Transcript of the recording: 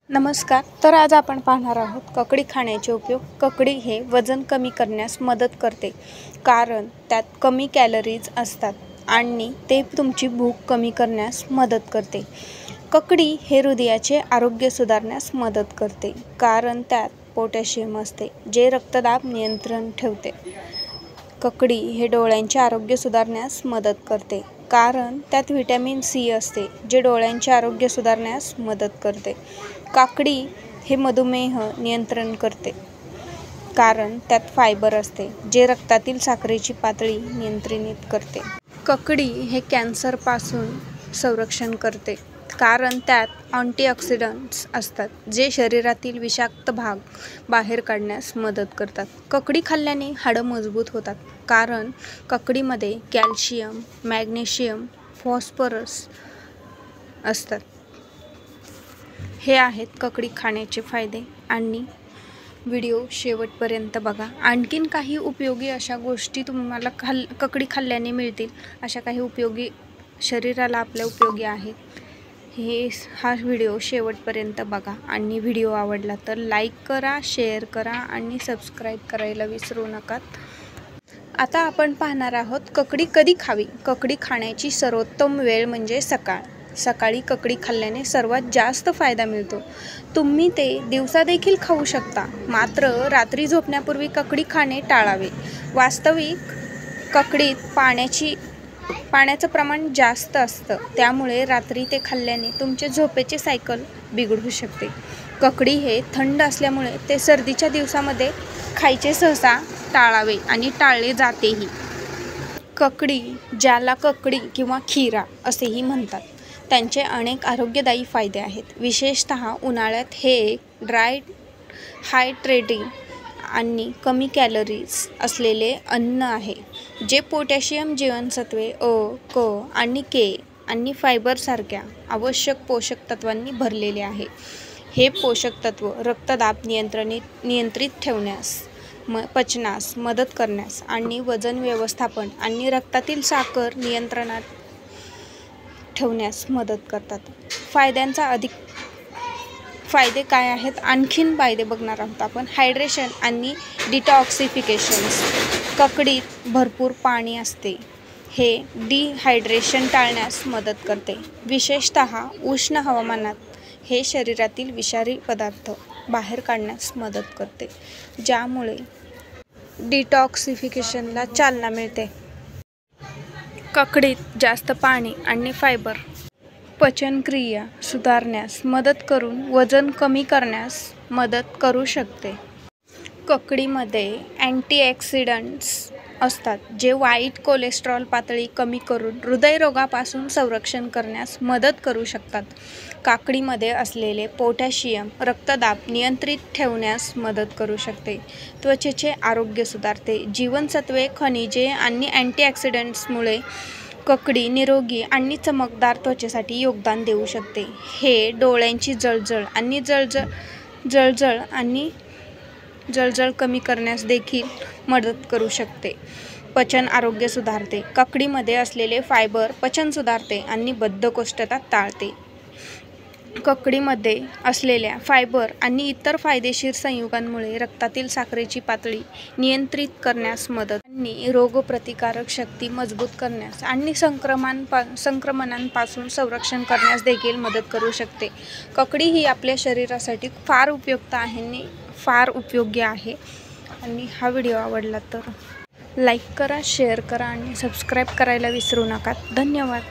नमस्कार. तर आज आपण पाहणार आहोत ककडी खाण्याचे उपयोग. ककडी हे वजन कमी करण्यास मदत करते, कारण त्यात कमी कॅलरीज असतात आणि ते तुमची भूक कमी करण्यास मदत करते. ककडी हे हृदयाचे आरोग्य सुधारण्यास मदत करते, कारण त्यात पोटॅशियम असते, जे रक्तदाब नियंत्रण ठेवते. ककडी हे डोळ्यांचे आरोग्य सुधारण्यास मदत करते, कारण त्यात व्हिटॅमिन सी असते, जे डोळ्यांचे आरोग्य सुधारण्यास मदत करते. काकडी हे मधुमेह नियंत्रण करते, कारण त्यात फायबर असते, जे रक्तातील साखरेची पातळी नियंत्रित करते. ककडी हे कॅन्सरपासून संरक्षण करते, कारण त्यात अँटीऑक्सिडंट्स असतात, जे शरीरातील विषाक्त भाग बाहेर काढण्यास मदत करतात. ककडी खाल्ल्याने हाडं मजबूत होतात, कारण ककडीमध्ये कॅल्शियम, मॅग्नेशियम, फॉस्फरस असतात. हे आहेत ककडी खाण्याचे फायदे आणि व्हिडिओ शेवटपर्यंत बघा. आणखीन काही उपयोगी अशा गोष्टी तुम्हाला ककडी खाल्ल्याने मिळतील. अशा काही उपयोगी शरीराला आपल्या उपयोगी आहेत. हा व्हिडिओ शेवटपर्यंत बघा आणि व्हिडिओ आवडला तर लाईक करा, शेअर करा आणि सबस्क्राईब करायला विसरू नका. आता आपण पाहणार आहोत ककडी कधी खावी. ककडी खाण्याची सर्वोत्तम वेळ म्हणजे सकाळ. सकाळी ककडी खाल्ल्याने सर्वात जास्त फायदा मिळतो. तुम्ही ते दिवसा देखील खाऊ शकता, मात्र रात्री झोपण्यापूर्वी ककडी खाणे टाळावे. वास्तविक ककडीत पाण्याचं प्रमाण जास्त असतं, त्यामुळे रात्री ते खाल्ल्याने तुमचे झोपेचे सायकल बिघडू शकते. ककडी हे थंड असल्यामुळे ते सर्दीच्या दिवसामध्ये खायचे सहसा टाळावे आणि टाळले जातेही. ककडी, ज्याला ककडी किंवा खीरा असेही म्हणतात, त्यांचे अनेक आरोग्यदायी फायदे आहेत. विशेषतः उन्हाळ्यात हे एक ड्राय, हायड्रेटिंग आणि कमी कॅलरीज असलेले अन्न आहे, जे पोटॅशियम, जीवनसत्वे अ, क आणि के आणि फायबर सारख्या आवश्यक पोषक तत्वांनी भरलेले आहे. हे पोषक तत्व रक्तदाब नियंत्रित ठेवण्यास, पचनास मदत करण्यास आणि वजन व्यवस्थापन आणि रक्तातील साखर नियंत्रणात ठेवण्यास मदत करतात. फायदे काय आहेत? आणखीन फायदे बघणार आहोत आपण. हायड्रेशन आणि डिटॉक्सिफिकेशन्स. ककडीत भरपूर पाणी असते, हे डिहायड्रेशन टाळण्यास मदत करते. विशेषतः उष्ण हवामानात हे शरीरातील विषारी पदार्थ बाहेर काढण्यास मदत करते, ज्यामुळे डिटॉक्सिफिकेशनला चालना मिळते. ककडीत जास्त पाणी आणि फायबर पचनक्रिया सुधारण्यास मदत करून वजन कमी करण्यास मदत करू शकते. ककडीमध्ये अँटीऑक्सिडंट्स असतात, जे वाईट कोलेस्ट्रॉल पातळी कमी करून हृदयरोगापासून संरक्षण करण्यास मदत करू शकतात. काकडीमध्ये असलेले पोटॅशियम रक्तदाब नियंत्रित ठेवण्यास मदत करू शकते. त्वचेचे आरोग्य सुधारते. जीवनसत्वे, खनिजे आणि अँटीऑक्सिडंट्समुळे ककडी निरोगी आणि चमकदार त्वचेसाठी योगदान देऊ शकते. हे डोळ्यांची जळजळ कमी करण्यास देखील मदत करू शकते. पचन आरोग्य सुधारते. ककडीमध्ये असलेले फायबर पचन सुधारते आणि बद्धकोष्ठता टाळते. ककडीमध्ये असलेल्या फायबर आणि इतर फायदेशीर संयुगांमुळे रक्तातील साखरेची पातळी नियंत्रित करण्यास मदत आणि रोगप्रतिकारक शक्ती मजबूत करण्यास आणि संक्रमणांपासून संरक्षण करण्यास देखील मदत करू शकते. ककडी ही आपल्या शरीरासाठी फार उपयुक्त आहे, फार उपयोगी आहे. आणि हा व्हिडिओ आवडला तर लाईक करा, शेअर करा आणि सबस्क्राईब करायला विसरू नका. धन्यवाद.